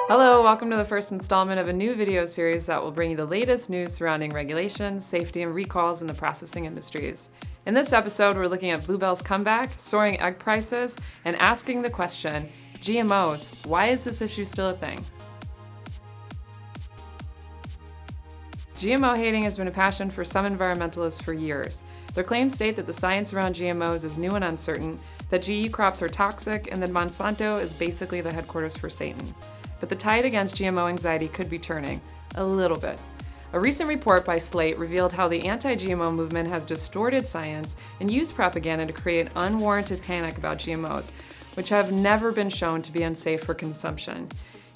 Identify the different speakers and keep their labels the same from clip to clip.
Speaker 1: Hello, welcome to the first installment of a new video series that will bring you the latest news surrounding regulations, safety, and recalls in the processing industries. In this episode, we're looking at Blue Bell's comeback, soaring egg prices, and asking the question, GMOs, why is this issue still a thing? GMO hating has been a passion for some environmentalists for years. Their claims state that the science around GMOs is new and uncertain, that GE crops are toxic, and that Monsanto is basically the headquarters for Satan. But the tide against GMO anxiety could be turning, a little bit. A recent report by Slate revealed how the anti-GMO movement has distorted science and used propaganda to create unwarranted panic about GMOs, which have never been shown to be unsafe for consumption.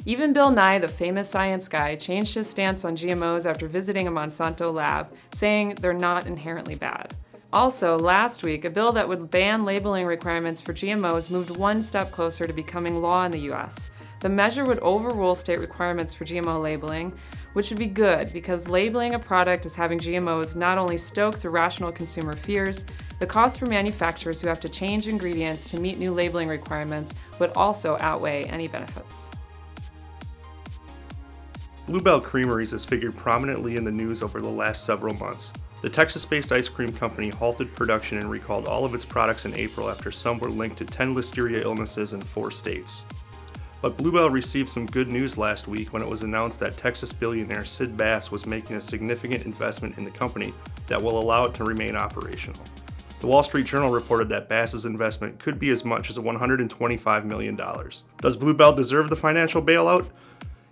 Speaker 1: Even Bill Nye, the famous science guy, changed his stance on GMOs after visiting a Monsanto lab, saying they're not inherently bad. Also, last week, a bill that would ban labeling requirements for GMOs moved one step closer to becoming law in the US. The measure would overrule state requirements for GMO labeling, which would be good because labeling a product as having GMOs not only stokes irrational consumer fears, the cost for manufacturers who have to change ingredients to meet new labeling requirements would also outweigh any benefits.
Speaker 2: Blue Bell Creameries has figured prominently in the news over the last several months. The Texas-based ice cream company halted production and recalled all of its products in April after some were linked to 10 listeria illnesses in 4 states. But Blue Bell received some good news last week when it was announced that Texas billionaire Sid Bass was making a significant investment in the company that will allow it to remain operational. The Wall Street Journal reported that Bass's investment could be as much as $125 million. Does Blue Bell deserve the financial bailout?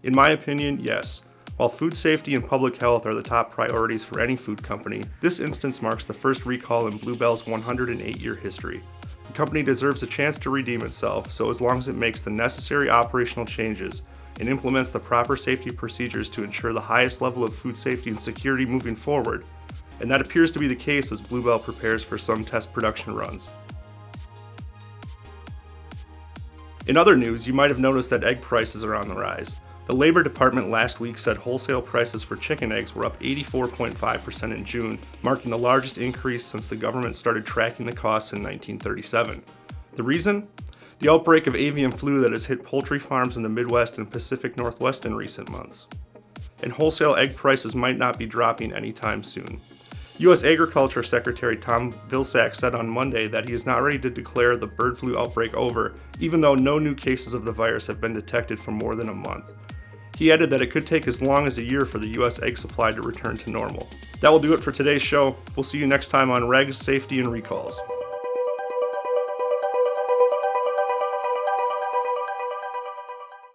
Speaker 2: In my opinion, yes. While food safety and public health are the top priorities for any food company, this instance marks the first recall in Blue Bell's 108-year history. The company deserves a chance to redeem itself, so as long as it makes the necessary operational changes and implements the proper safety procedures to ensure the highest level of food safety and security moving forward, and that appears to be the case as Blue Bell prepares for some test production runs. In other news, you might have noticed that egg prices are on the rise. The Labor Department last week said wholesale prices for chicken eggs were up 84.5% in June, marking the largest increase since the government started tracking the costs in 1937. The reason? The outbreak of avian flu that has hit poultry farms in the Midwest and Pacific Northwest in recent months. And wholesale egg prices might not be dropping anytime soon. U.S. Agriculture Secretary Tom Vilsack said on Monday that he is not ready to declare the bird flu outbreak over, even though no new cases of the virus have been detected for more than a month. He added that it could take as long as a year for the U.S. egg supply to return to normal. That will do it for today's show. We'll see you next time on Regs, Safety, and Recalls.